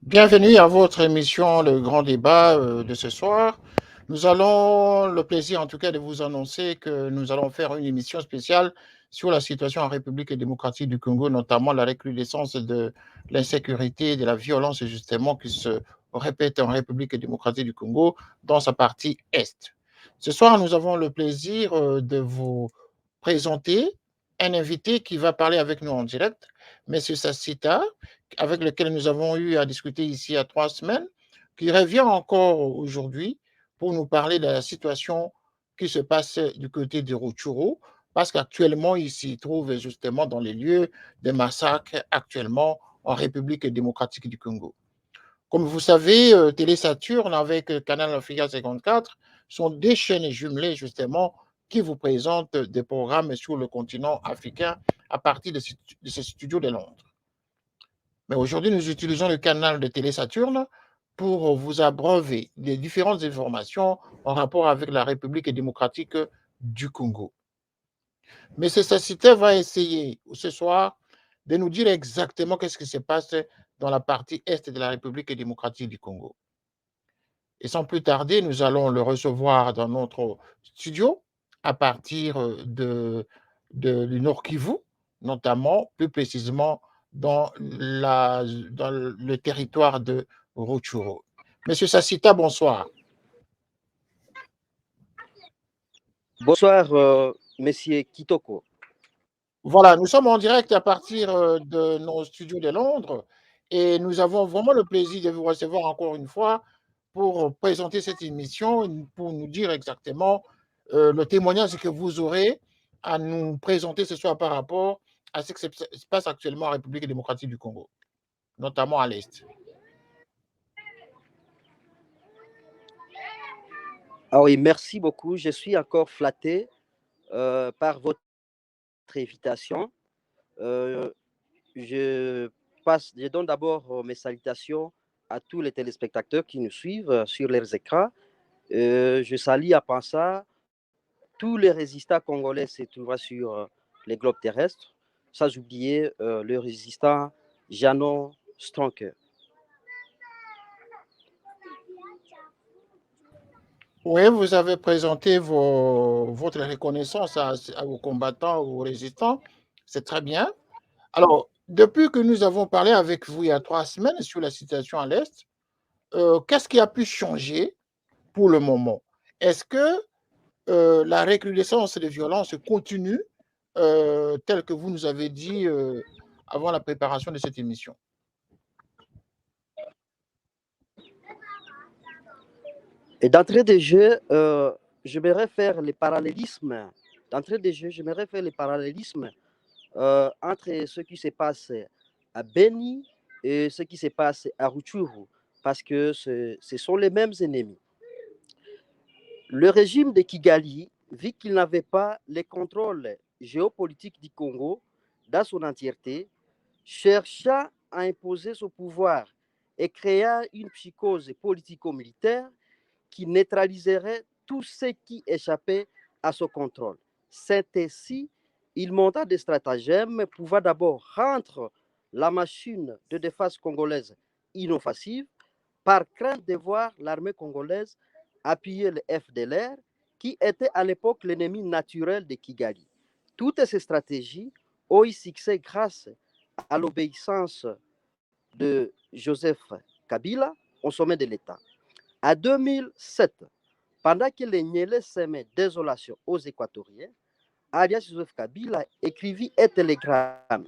Bienvenue à votre émission Le Grand Débat de ce soir. Nous allons le plaisir en tout cas de vous annoncer que nous allons faire une émission spéciale sur la situation en République démocratique du Congo, notamment la recrudescence de l'insécurité et de la violence justement qui se répète en République démocratique du Congo dans sa partie Est. Ce soir, nous avons le plaisir de vous présenter un invité qui va parler avec nous en direct, M. Sassita, avec lequel nous avons eu à discuter ici il y a 3 semaines, qui revient encore aujourd'hui pour nous parler de la situation qui se passe du côté de Rutshuru, parce qu'actuellement, il s'y trouve justement dans les lieux des massacres actuellement en République démocratique du Congo. Comme vous savez, Télé Saturne avec Canal Africa 54 sont des chaînes jumelées justement qui vous présentent des programmes sur le continent africain à partir de ce studio de Londres. Mais aujourd'hui, nous utilisons le canal de Télé Saturne pour vous abreuver des différentes informations en rapport avec la République démocratique du Congo. Mais ce Sassiter va essayer ce soir de nous dire exactement qu'est-ce qui se passe dans la partie est de la République démocratique du Congo. Et sans plus tarder, nous allons le recevoir dans notre studio à partir du Nord Kivu, notamment plus précisément dans le territoire de Rutshuru. Monsieur Sassita, bonsoir. Bonsoir, Monsieur Kitoko. Voilà, nous sommes en direct à partir de nos studios de Londres et nous avons vraiment le plaisir de vous recevoir encore une fois pour présenter cette émission, pour nous dire exactement le témoignage que vous aurez à nous présenter ce soir par rapport à ce qui se passe actuellement en République démocratique du Congo, notamment à l'Est. Ah oui, merci beaucoup. Je suis encore flatté par votre invitation. Euh, je donne d'abord mes salutations à tous les téléspectateurs qui nous suivent sur leurs écrans. Je salue à ça tous les résistants congolais se trouvent sur les globes terrestres. Sans oublier le résistant Janon Stronker. Oui, vous avez présenté votre reconnaissance à vos combattants, aux résistants. C'est très bien. Alors, depuis que nous avons parlé avec vous il y a 3 semaines sur la situation à l'Est, qu'est-ce qui a pu changer pour le moment? Est-ce que la recrudescence des violences continue, telle que vous nous avez dit avant la préparation de cette émission? Et d'entrée de jeu, j'aimerais faire les parallélismes. D'entrée de jeu, j'aimerais faire les parallélismes entre ce qui se passe à Beni et ce qui se passe à Rutshuru, parce que ce sont les mêmes ennemis. Le régime de Kigali, vu qu'il n'avait pas le contrôle géopolitique du Congo dans son entièreté, chercha à imposer son pouvoir et créa une psychose politico-militaire qui neutraliserait tout ce qui échappait à son contrôle. C'est ainsi, il monta des stratagèmes pouvant d'abord rendre la machine de défense congolaise inoffensive par crainte de voir l'armée congolaise appuyer le FDLR, qui était à l'époque l'ennemi naturel de Kigali. Toutes ces stratégies ont eu succès grâce à l'obéissance de Joseph Kabila au sommet de l'État. En 2007, pendant que les Niélé semaient désolation aux Équatoriens, alias Joseph Kabila écrivit un télégramme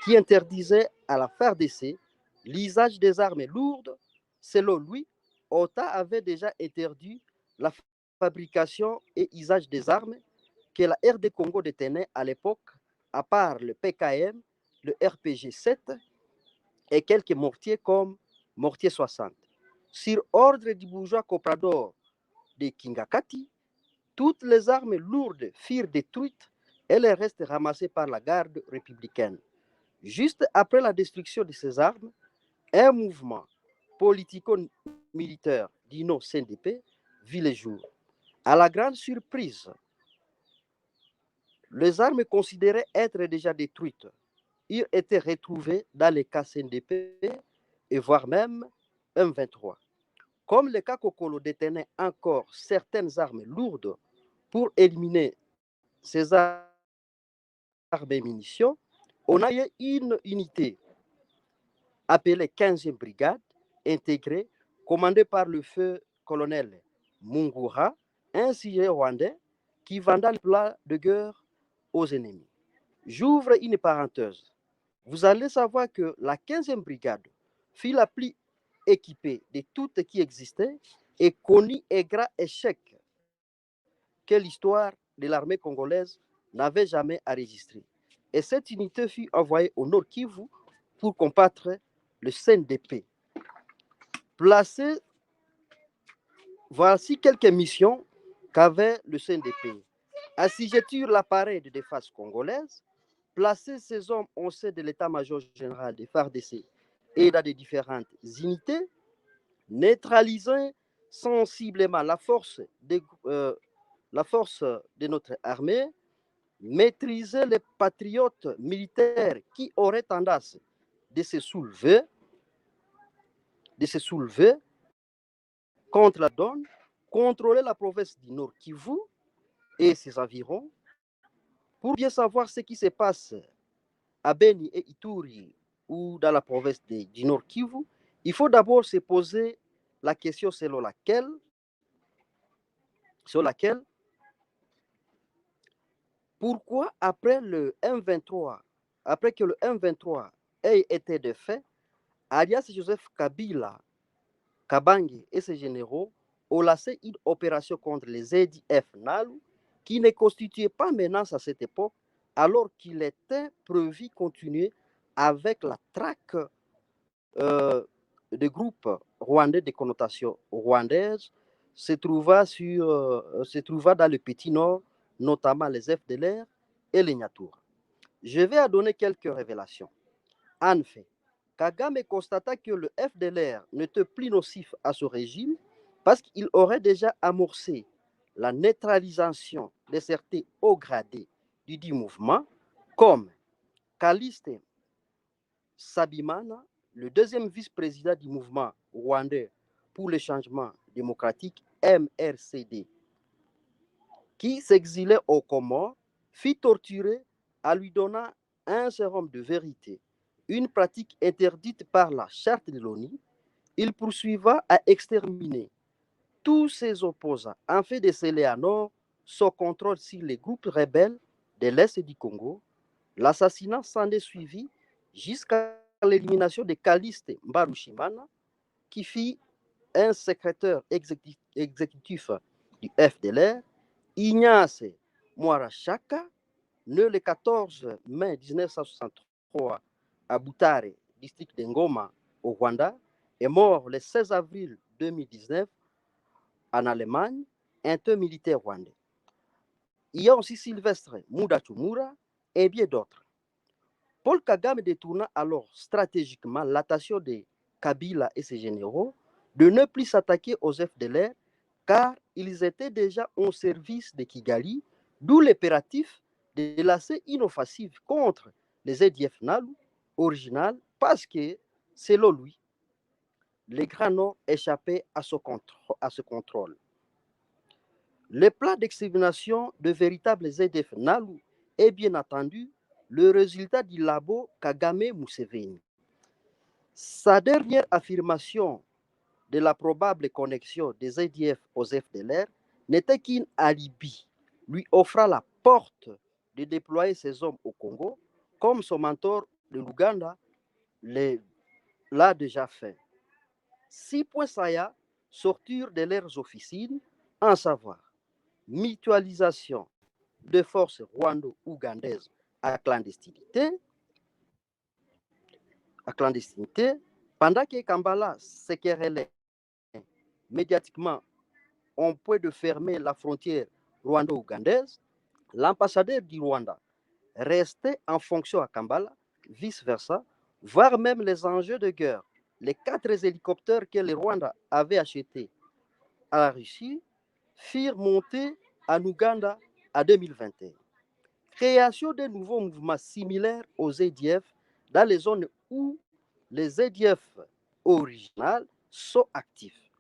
qui interdisait à la FARDC l'usage des armes lourdes. Selon lui, OTA avait déjà interdit la fabrication et usage des armes que la RD Congo détenait à l'époque, à part le PKM, le RPG-7 et quelques mortiers comme mortier 60. Sur ordre du bourgeois Comprador de Kingakati, toutes les armes lourdes furent détruites et les restes ramassés par la garde républicaine. Juste après la destruction de ces armes, un mouvement politico-militaire d'Ino CNDP vit le jour. À la grande surprise, les armes considérées être déjà détruites eurent été retrouvées dans les cas CNDP et voire même M23. Comme les Kakokolo détenaient encore certaines armes lourdes pour éliminer ces armes et munitions, on a eu une unité appelée 15e brigade intégrée, commandée par le feu colonel Mungura, un sujet rwandais qui vendait le plat de guerre aux ennemis. J'ouvre une parenthèse. Vous allez savoir que la 15e brigade fut la plus équipée de toutes qui existaient et connut un grand échec que l'histoire de l'armée congolaise n'avait jamais enregistré. Et cette unité fut envoyée au Nord Kivu pour combattre le CNDP. Placé, voici quelques missions qu'avait le CNDP. Assujettir l'appareil de défense congolaise, placer ces hommes au sein de l'état-major général des FARDC et dans les différentes unités, neutraliser sensiblement la force de notre armée, maîtriser les patriotes militaires qui auraient tendance de se soulever contre la donne, contrôler la province du Nord Kivu et ses environs pour bien savoir ce qui se passe à Beni et Ituri ou dans la province du Nord Kivu. Il faut d'abord se poser la question selon laquelle pourquoi après que le M23 ait été défait, alias Joseph Kabila, Kabange et ses généraux ont lancé une opération contre les ADF NALU qui ne constituait pas menace à cette époque, alors qu'il était prévu continuer avec la traque des groupes rwandais de connotation rwandaise se trouva dans le Petit Nord, notamment les FDLR et les Nyatour. Je vais donner quelques révélations. En fait, Kagame constata que le FDLR n'était plus nocif à ce régime parce qu'il aurait déjà amorcé la neutralisation de certains hauts gradés du dit mouvement, comme Kaliste Sabimana, le deuxième vice-président du mouvement rwandais pour le changement démocratique, MRCD, qui s'exilait aux Comores, fit torturer en lui donnant un sérum de vérité, une pratique interdite par la charte de l'ONU. Il poursuiva à exterminer tous ses opposants en fait de sceller à nord son contrôle sur les groupes rebelles de l'Est du Congo. L'assassinat s'en est suivi jusqu'à l'élimination de Kaliste Mbarushimana, qui fit un secrétaire exécutif du FDLR, Ignace Mwarashaka, né le 14 mai 1963 à Butare, district de Ngoma, au Rwanda, est mort le 16 avril 2019 en Allemagne, un militaire rwandais. Il y a aussi Sylvestre Mudachumura et bien d'autres. Paul Kagame détourna alors stratégiquement l'attention de Kabila et ses généraux de ne plus s'attaquer aux FDLR car ils étaient déjà au service de Kigali, d'où l'impératif de lancer une offensive contre les ADF NALU originales parce que, selon lui, les Grands Nord échappaient à ce contrôle. Le plan d'extermination de véritables ADF NALU est bien entendu le résultat du labo Kagame Museveni. Sa dernière affirmation de la probable connexion des ADF aux FDLR n'était qu'un alibi, lui offrant la porte de déployer ses hommes au Congo, comme son mentor de l'Ouganda l'a déjà fait. 6 points saillants sortirent de leurs officines, en savoir mutualisation de forces rwando-ougandaises à clandestinité, pendant que Kampala se querellait médiatiquement au point de fermer la frontière rwando-ougandaise, l'ambassadeur du Rwanda restait en fonction à Kampala, vice-versa, voire même les enjeux de guerre. Les 4 hélicoptères que le Rwanda avait achetés à la Russie firent monter en Ouganda en 2021. Création de nouveaux mouvements similaires aux ADF dans les zones où les ADF originales sont actifs.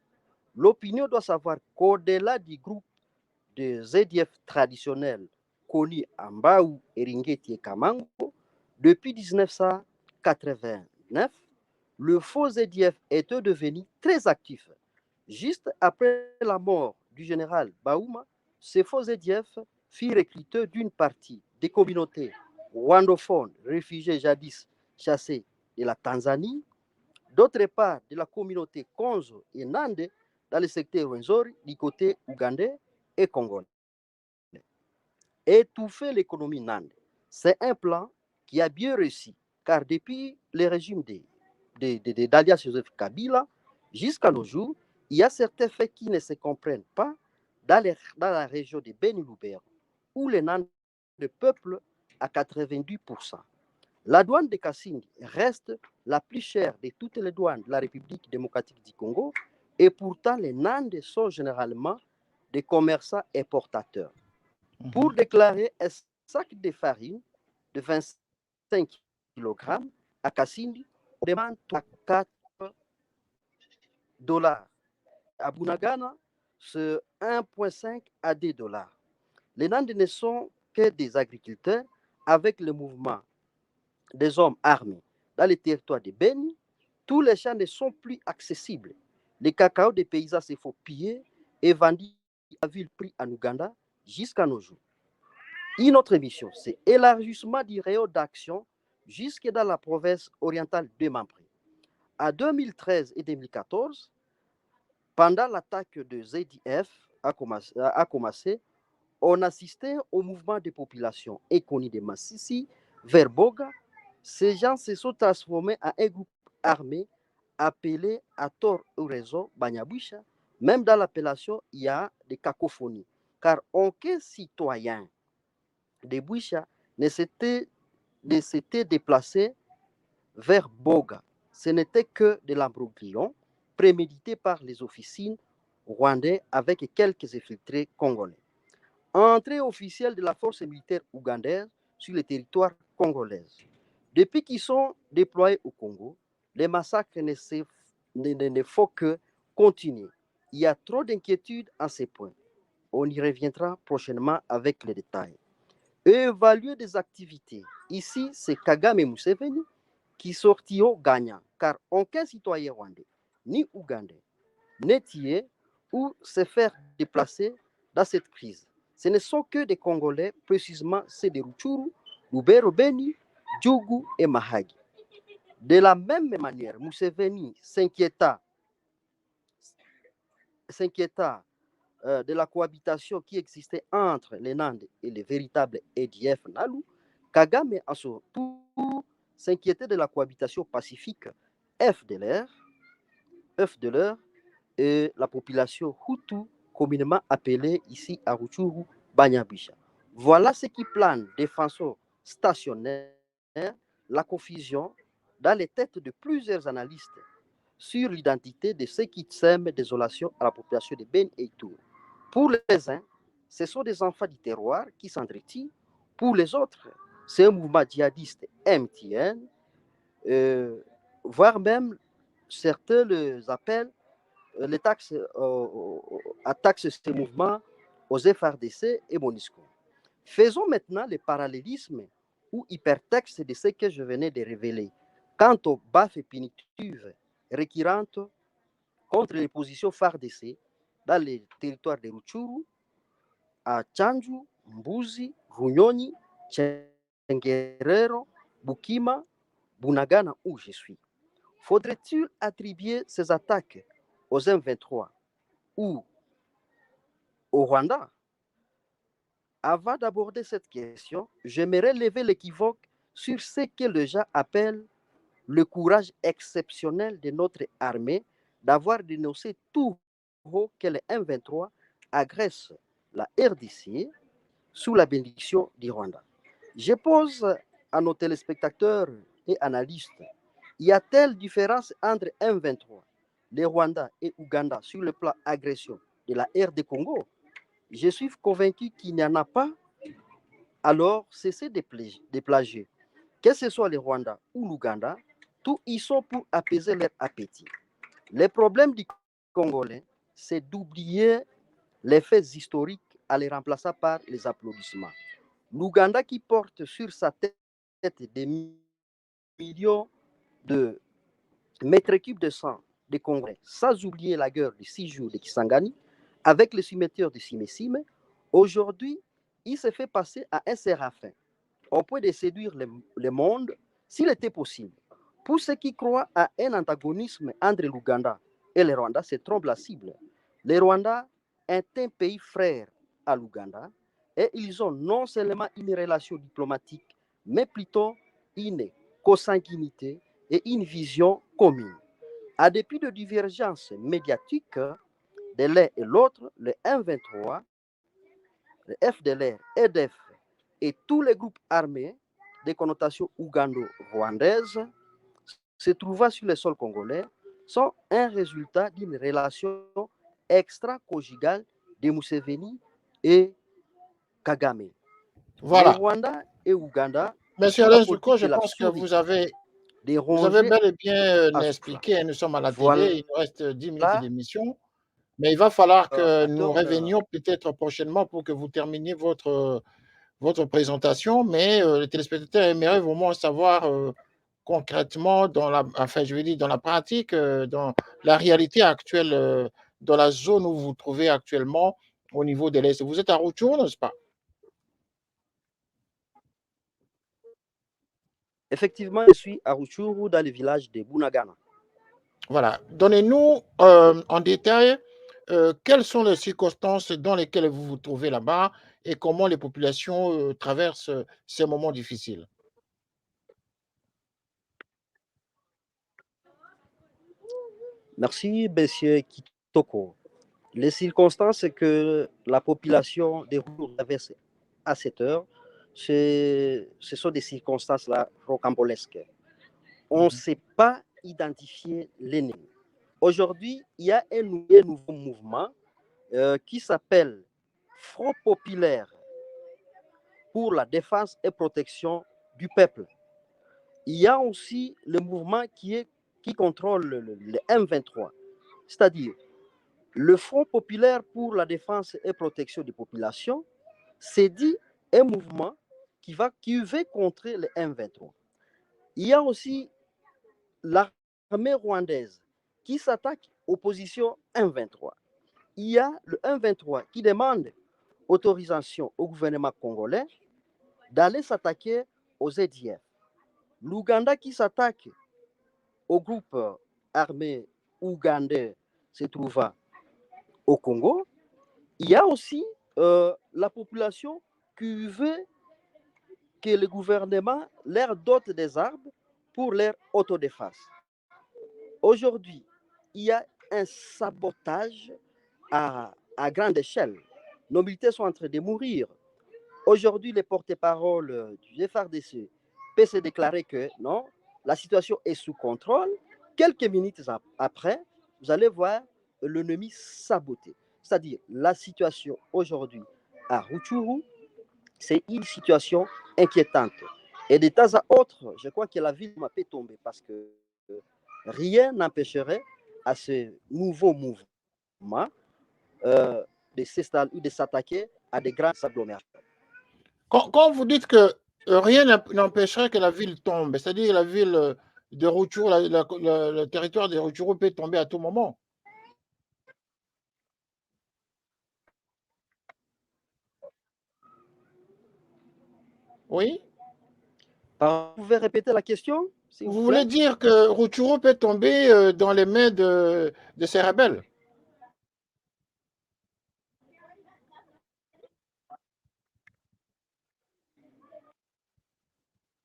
L'opinion doit savoir qu'au-delà du groupe de ZDF traditionnels connus en Baou, Eringeti et Kamango, depuis 1989, le faux ZDF est devenu très actif. Juste après la mort du général Baouma, ce faux ZDF fit recruteur d'une partie des communautés rwandophones réfugiées jadis chassées de la Tanzanie, d'autre part de la communauté Konzo et Nande dans le secteur Rwenzori du côté ougandais et congolais. Étouffer l'économie Nande, c'est un plan qui a bien réussi, car depuis le régime d'Alias Joseph Kabila jusqu'à nos jours, il y a certains faits qui ne se comprennent pas dans la région de Beni-Lubero, où les Nandes peuplent à 90%. La douane de Kassindi reste la plus chère de toutes les douanes de la République démocratique du Congo, et pourtant les Nandes sont généralement des commerçants importateurs. Pour déclarer un sac de farine de 25 kg à Kassindi, on demande 4 dollars. À Bunagana, c'est 1,5 à 2 dollars. Les Nandes ne sont que des agriculteurs avec le mouvement des hommes armés. Dans les territoires de Beni, tous les champs ne sont plus accessibles. Les cacao des paysans se font piller et vendus à vil prix en Ouganda jusqu'à nos jours. Une autre mission, c'est l'élargissement du rayon d'action jusque dans la province orientale de Mampré. En 2013 et 2014, pendant l'attaque de ZDF a commencé, on assistait au mouvement de population économique de Massissi vers Boga. Ces gens se sont transformés en un groupe armé appelé à tort ou raison Banyabusha. Même dans l'appellation, il y a des cacophonies, car aucun citoyen de Boucha ne s'était déplacé vers Boga. Ce n'était que de l'embrouillon prémédité par les officines rwandais avec quelques infiltrés congolais. Entrée officielle de la force militaire ougandaise sur le territoire congolais. Depuis qu'ils sont déployés au Congo, les massacres ne font que continuer. Il y a trop d'inquiétudes à ces points. On y reviendra prochainement avec les détails. Évaluer des activités. Ici, c'est Kagame Museveni qui sortiront gagnants, car aucun citoyen rwandais, ni ougandais, n'est tué ou se faire déplacer dans cette crise. Ce ne sont que des Congolais, précisément ceux de Rutshuru, Lubero, Beni, Djougou et Mahagi. De la même manière, Museveni s'inquiéta de la cohabitation qui existait entre les Nandes et les véritables EDF Nalu. Kagame, à son tour, s'inquiétait de la cohabitation pacifique FDLR et la population Hutu, communément appelée ici à Rutshuru Banyabisha. Voilà ce qui plane de façon stationnaire la confusion dans les têtes de plusieurs analystes sur l'identité de ceux qui sèment désolation à la population de Ben et Tour. Pour les uns, ce sont des enfants du terroir qui s'entretuent. Pour les autres, c'est un mouvement djihadiste MTN, voire même certains les appellent les taxes, attaquent ce mouvement aux FRDC et MONUSCO. Faisons maintenant le parallélisme ou hypertexte de ce que je venais de révéler quant aux baffes punitives récurrentes contre les positions FARDC dans les territoires de Rutshuru, à Tchanju, Mbuzi, Runyonyi, Tchengerero, Bukima, Bunagana, où je suis. Faudrait-il attribuer ces attaques aux M23 ou au Rwanda? Avant d'aborder cette question, j'aimerais lever l'équivoque sur ce que les gens appellent le courage exceptionnel de notre armée d'avoir dénoncé tout haut que les M23 agressent la RDC sous la bénédiction du Rwanda. Je pose à nos téléspectateurs et analystes, y a-t-il différence entre M23, les Rwandais et Ouganda sur le plan agression de la RD Congo? Je suis convaincu qu'il n'y en a pas. Alors, cessez de plagier. Que ce soit les Rwandais ou l'Ouganda, tous y sont pour apaiser leur appétit. Les problèmes du Congolais, c'est d'oublier les faits historiques en les remplaçant par les applaudissements. L'Ouganda qui porte sur sa tête des millions de mètres cubes de sang des Congolais, sans oublier la guerre de 6 jours de Kisangani, avec le cimetière de Simesime, aujourd'hui, il s'est fait passer à un séraphin, au point de séduire le monde, s'il était possible. Pour ceux qui croient à un antagonisme entre l'Ouganda et le Rwanda, se trompe la cible. Le Rwanda est un pays frère à l'Ouganda et ils ont non seulement une relation diplomatique, mais plutôt une consanguinité et une vision commune. À dépit de divergences médiatiques de l'un et l'autre, le M23, le FDLR, EDF et tous les groupes armés de connotation ougando-rwandaise se trouvant sur le sol congolais sont un résultat d'une relation extra-conjugale de Museveni et Kagame. Les Voilà. Rwanda et Ouganda Monsieur jouent la Alain Zouko, politique je de la pense que souris, vous des avez rongés bel et bien à souffle. expliqué. Nous sommes à la télé, Voilà il nous reste 10 minutes d'émission. Mais il va falloir que nous donne revenions peut-être prochainement pour que vous terminiez votre présentation. Mais les téléspectateurs aimeraient vraiment savoir concrètement, enfin, je veux dire, dans la pratique, dans la réalité actuelle, dans la zone où vous vous trouvez actuellement au niveau de l'Est. Vous êtes à Rutshuru, n'est-ce pas? effectivement, je suis à Rutshuru dans le village de Bunagana. Voilà. Donnez-nous en détail quelles sont les circonstances dans lesquelles vous vous trouvez là-bas et comment les populations traversent ces moments difficiles. Merci, monsieur Kitoko. Les circonstances que la population des Rutshuru traverse à cette heure, ce sont des circonstances là rocambolesques. On ne Mhm. sait pas identifier l'ennemi. Aujourd'hui, il y a un nouveau mouvement qui s'appelle Front populaire pour la défense et protection du peuple. Il y a aussi le mouvement qui contrôle le M23, c'est-à-dire le Front populaire pour la défense et protection des populations, c'est dit un mouvement qui veut contrer le M23. Il y a aussi l'armée rwandaise qui s'attaque aux positions M23. Il y a le M23 qui demande autorisation au gouvernement congolais d'aller s'attaquer aux EDF. L'Ouganda qui s'attaque au groupe armé ougandais se trouvant au Congo. Il y a aussi la population qui veut que le gouvernement leur dote des armes pour leur autodéfense. Aujourd'hui, il y a un sabotage à grande échelle. Nos militaires sont en train de mourir. Aujourd'hui, le porte-parole du FRDC peut se déclarer que non, la situation est sous contrôle. Quelques minutes après, vous allez voir l'ennemi saboté. C'est-à-dire, la situation aujourd'hui à Rutshuru, c'est une situation inquiétante. Et de temps à autre, je crois que la ville peut tomber parce que rien n'empêcherait à ce nouveau mouvement de s'installer ou de s'attaquer à des grandes agglomérations. Quand vous dites que rien n'empêcherait que la ville tombe, c'est-à-dire la ville de Rutshuru, le territoire de Rutshuru peut tomber à tout moment. Oui? Vous pouvez répéter la question, s'il vous Vous plaît? voulez dire que Rutshuru peut tomber dans les mains de ces rebelles?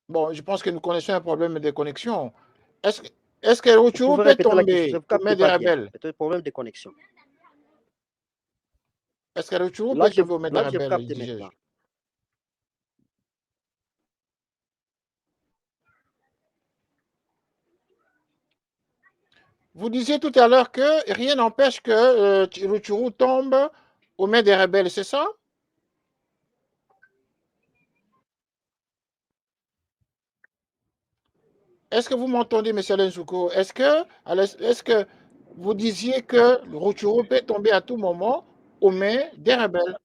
Bon, je pense que nous connaissons un problème de connexion. Est-ce est que Vous Rutshuru pouvez peut répéter la question, je ne tomber vous aux capte mains des pas bien. rebelles? Peut-être problème de connexion. Est-ce que Rutshuru Là, peut tomber aux mains des je vous rebelles, capte disais-je? maintenant. Vous disiez tout à l'heure que rien n'empêche que Rutshuru tombe aux mains des rebelles, c'est ça? Est-ce que vous m'entendez, M. Lenzouko? Est-ce que vous disiez que le Rutshuru peut tomber à tout moment aux mains des rebelles.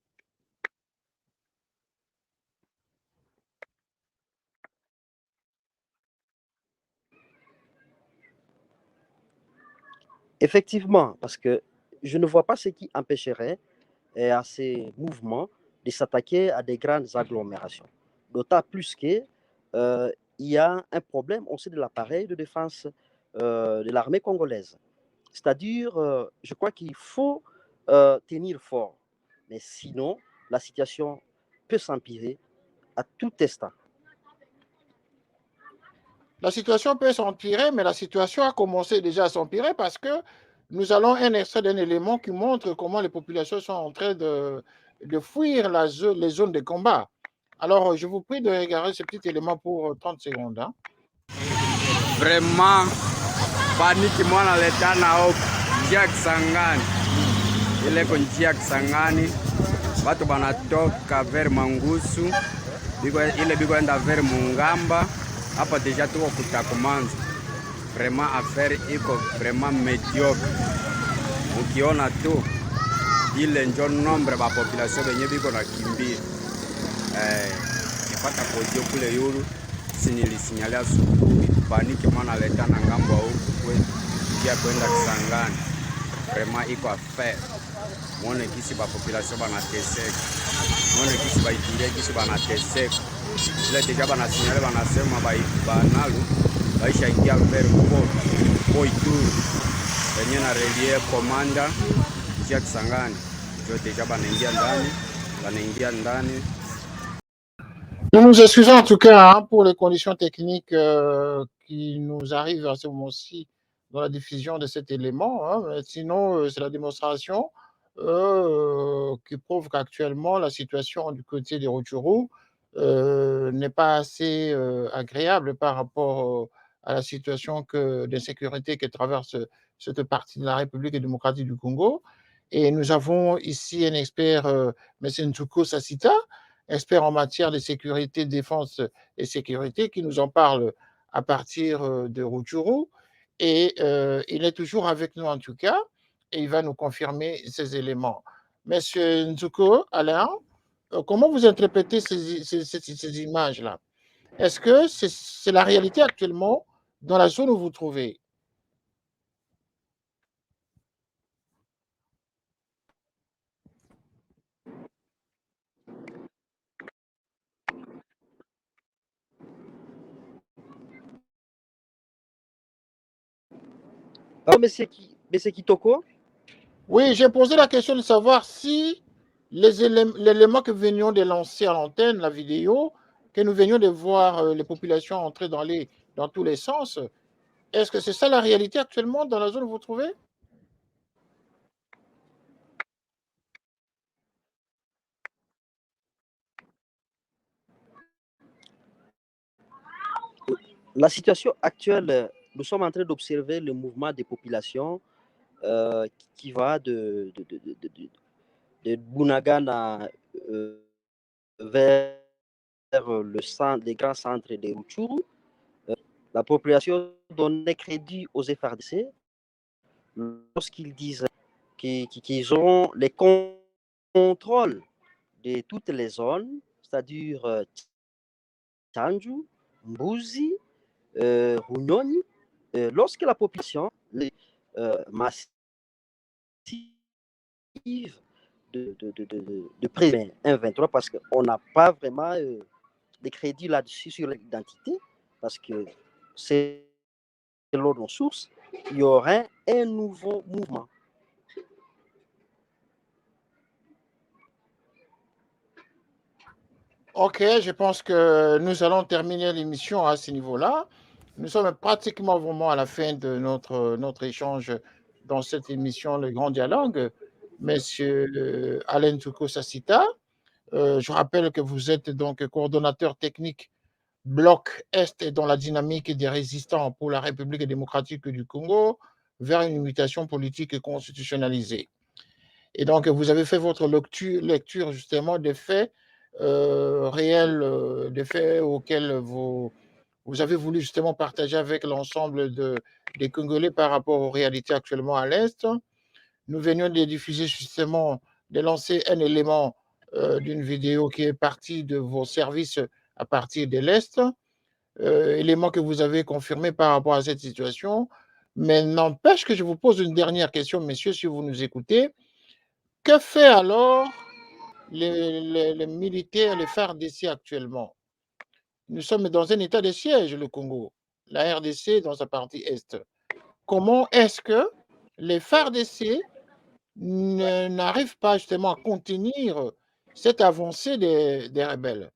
Effectivement, parce que je ne vois pas ce qui empêcherait à ces mouvements de s'attaquer à des grandes agglomérations. D'autant plus que il y a un problème aussi de l'appareil de défense de l'armée congolaise. C'est-à-dire, je crois qu'il faut tenir fort. Mais sinon, la situation peut s'empirer à tout instant. La situation peut s'empirer, mais la situation a commencé déjà à s'empirer parce que nous allons un extrait d'un élément qui montre comment les populations sont en train de fuir les zones de combat. Alors, je vous prie de regarder ce petit élément pour 30 secondes. Hein. Vraiment, paniki mwana letana hope njia Kisangani, ile ko njia Kisangani, watu banatoka ver Mangusu ile biko enda ver Mungamba. Hapa deja tuko kutakumanza. Vraiment affaire iko vraiment mediocre. Ukiona tu ile njo nombre ba population benye biko na kimbia nipata podio kule yulu sinilisinyalia asubuhi paniki mwana leta na ngambo huku kwetu kia kwenda Kisangani. Vraiment iko affaire mwone kisi ba population banateseka, mwone kisi baikimbia kisi banateseka. Ile deja banasinyale banasema banalu baisha ingia ver po Ituri benye na relie komanda kia Kisangani njo deja banaingia ndani. Nous nous excusons en tout cas hein, pour les conditions techniques qui nous arrivent à ce moment-ci dans la diffusion de cet élément. Hein. Sinon, c'est la démonstration qui prouve qu'actuellement, la situation du côté des Rutshuru n'est pas assez agréable par rapport à la situation d'insécurité que traverse cette partie de la République démocratique du Congo. Et nous avons ici un expert, M. Ntsuko Sassita, expert en matière de sécurité, défense et sécurité, qui nous en parle à partir de Rutshuru. Et il est toujours avec nous en tout cas, et il va nous confirmer ces éléments. Monsieur Ntsuko, Alain, comment vous interprétez ces images-là? Est-ce que c'est la réalité actuellement dans la zone où vous vous trouvez? Oh, monsieur Kitoko? Oui, j'ai posé la question de savoir si l'élément que nous venions de lancer à l'antenne, la vidéo, que nous venions de voir les populations entrer dans tous les sens, est-ce que c'est ça la réalité actuellement dans la zone où vous vous trouvez? La situation actuelle, nous sommes en train d'observer le mouvement des populations qui va de Bunagana vers les grands centres de Rutshuru. La population donnait crédit aux FRDC lorsqu'ils disent qu'ils auront les contrôles de toutes les zones, c'est-à-dire Tchanju, Mbuzi, Runyoni. Lorsque la population massive de près 1,23 parce qu'on n'a pas vraiment de crédit là-dessus sur l'identité, parce que c'est selon nos sources, il y aurait un nouveau mouvement. Ok, je pense que nous allons terminer l'émission à ce niveau-là. Nous sommes pratiquement vraiment à la fin de notre échange dans cette émission, Le Grand Dialogue. Monsieur Alain Touko Sassita, je rappelle que vous êtes donc coordonnateur technique Bloc Est et dans la dynamique des résistants pour la République démocratique du Congo vers une mutation politique constitutionnalisée. Et donc, vous avez fait votre lecture justement des faits réels, des faits auxquels vous avez voulu justement partager avec l'ensemble des Congolais par rapport aux réalités actuellement à l'Est. Nous venions de diffuser justement, de lancer un élément d'une vidéo qui est partie de vos services à partir de l'Est, élément que vous avez confirmé par rapport à cette situation. Mais n'empêche que je vous pose une dernière question, messieurs, si vous nous écoutez. Que fait alors les militaires, les FARDC actuellement? Nous sommes dans un état de siège, le Congo, la RDC dans sa partie Est. Comment est-ce que les FARDC n'arrivent pas justement à contenir cette avancée des rebelles?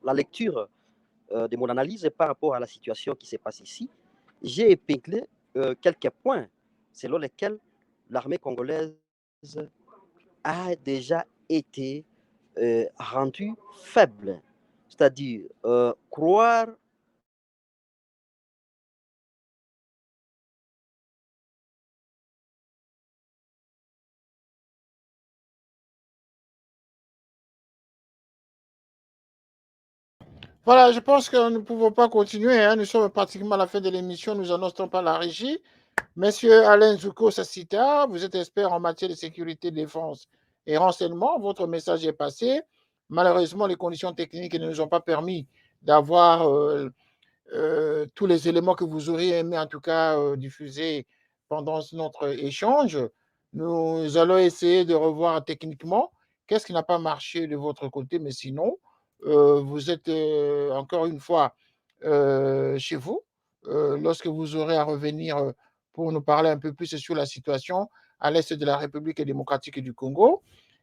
La lecture de mon analyse par rapport à la situation qui se passe ici, j'ai épinglé quelques points selon lesquels l'armée congolaise a déjà été rendue faible. C'est-à-dire croire Voilà, je pense que nous ne pouvons pas continuer, hein. Nous sommes pratiquement à la fin de l'émission, nous annonçons par la régie. Monsieur Alain Zouko Sassita, vous êtes expert en matière de sécurité, défense et renseignement. Votre message est passé. Malheureusement, les conditions techniques ne nous ont pas permis d'avoir tous les éléments que vous auriez aimé en tout cas diffuser pendant notre échange. Nous allons essayer de revoir techniquement qu'est-ce qui n'a pas marché de votre côté, mais sinon, vous êtes encore une fois chez vous. Lorsque vous aurez à revenir pour nous parler un peu plus sur la situation à l'est de la République démocratique du Congo.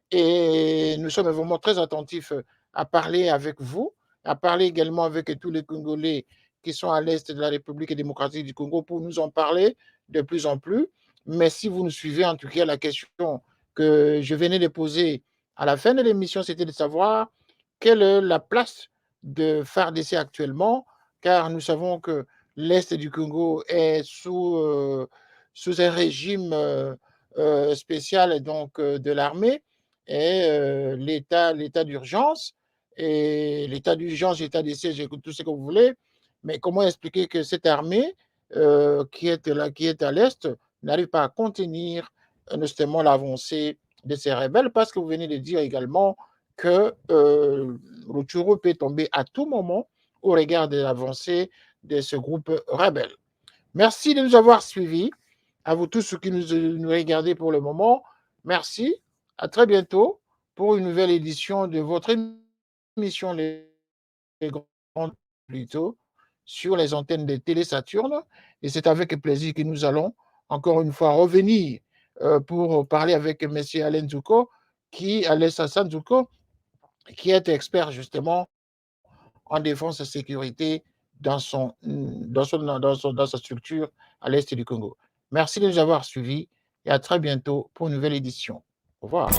Et nous sommes vraiment très attentifs à parler avec vous, à parler également avec tous les Congolais qui sont à l'est de la République démocratique du Congo pour nous en parler de plus en plus. Mais si vous nous suivez, en tout cas, la question que je venais de poser à la fin de l'émission, c'était de savoir quelle est la place de FARDC actuellement, car nous savons que l'est du Congo est sous un régime spécial donc, de l'armée et l'état d'urgence, et l'état d'urgence, l'état de siège, tout ce que vous voulez. Mais comment expliquer que cette armée qui est à l'Est n'arrive pas à contenir justement l'avancée de ces rebelles? Parce que vous venez de dire également que Rutshuru peut tomber à tout moment au regard de l'avancée de ce groupe rebelle. Merci de nous avoir suivis. À vous tous ceux qui nous regardez pour le moment, merci. À très bientôt pour une nouvelle édition de votre émission Les Grands plutôt sur les antennes de Télé Saturne. Et c'est avec plaisir que nous allons encore une fois revenir pour parler avec M. Alain Zouko, Alain Zouko, qui est expert justement en défense et sécurité dans sa structure à l'est du Congo. Merci de nous avoir suivis et à très bientôt pour une nouvelle édition. Au revoir.